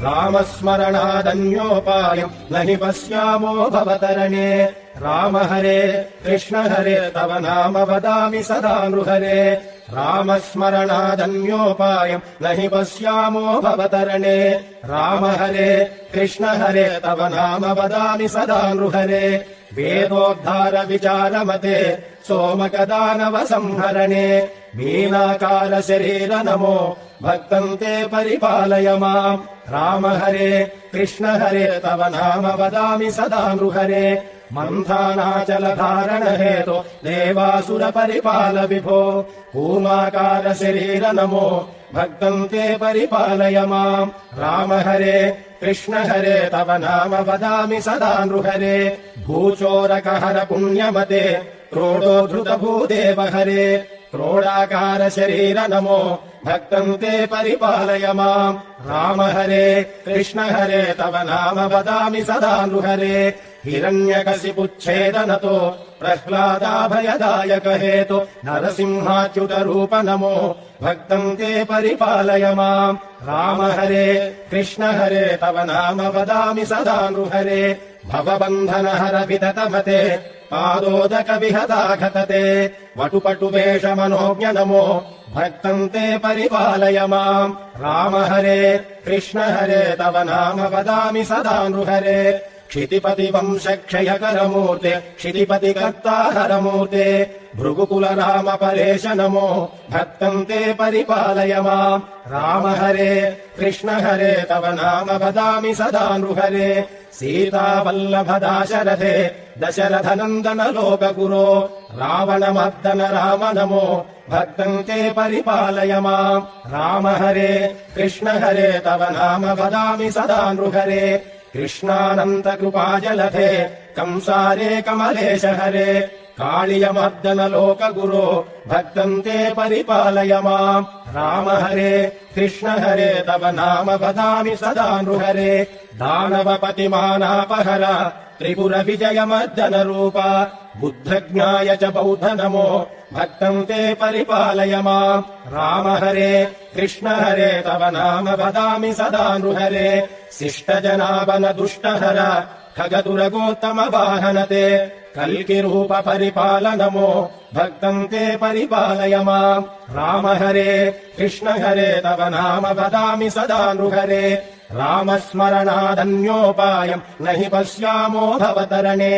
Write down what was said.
रामस्मरणादन्योपायम् न हि पश्यामो भवतरणे राम हरे कृष्ण हरे तव नाम वदामि सदा नृहरे रामस्मरणादन्योपायम् न हि पश्यामो भवतरणे राम हरे कृष्ण हरे तव नाम वदामि सदा नृहरे वेदोद्धार विचारमते सोमकदानव संहरणे मीनाकार शरीर नमो भक्तम् ते परिपालय माम् राम हरे कृष्ण हरे तव नाम वदामि सदा नृहरे मन्थानाचलधारण हेतो देवासुर परिपाल विभो कूमाकार शरीर नमो भक्तम् ते परिपालय माम् राम हरे कृष्ण हरे तव नाम वदामि सदा नृहरे भूचोरकहर पुण्यमते क्रोडोद्धृत भूदेव हरे क्रोडाकार शरीर नमो भक्तम् ते परिपालय माम् राम हरे कृष्ण हरे तव नाम वदामि सदा नृहरे हिरण्यकशिपुच्छेदनतो प्रह्लादाभयदायक हेतो नरसिंहाच्युत रूप नमो भक्तम् ते परिपालय माम् राम हरे कृष्ण हरे तव नाम वदामि सदा नृहरे भवबन्धनहर विततमते पादोदक विहताघतते वटुपटुवेष मनोज्ञ नमो भक्तम् ते परिपालय माम् राम हरे कृष्ण हरे तव नाम वदामि सदा नृहरे क्षितिपति वंश क्षयकरमूर्ते क्षितिपति कर्ताहरमूर्ते भृगुकुल राम परेश नमो भक्तम् ते परिपालय माम् राम हरे कृष्ण हरे तव नाम वदामि सदा नृहरे सीतावल्लभ दाशरथे दशरथ नन्दन लोकगुरो रावणमर्दन राम नमो भक्तम् ते परिपालय माम् राम हरे कृष्ण हरे तव नाम वदामि सदा नृहरे कृष्णानन्त कृपाजलधे कंसारे कमलेश हरे काळियमर्दन लोकगुरो भक्तम् ते परिपालय माम् राम हरे कृष्ण हरे तव नाम वदामि सदा नृहरे दानवपतिमानापहर त्रिपुर विजयमर्दन रूप बुद्धज्ञाय च बौद्ध नमो भक्तम् ते परिपालय माम् राम हरे कृष्ण हरे तव नाम वदामि सदा नृहरे शिष्टजनावन दुष्टहर खगदुरगोत्तम वाहनते कल्किरूप परिपाल नमो भक्तम् ते परिपालय माम् राम हरे कृष्ण हरे तव नाम वदामि सदा नृहरे रामस्मरणादन्योपायम् न हि पश्यामो भवतरणे।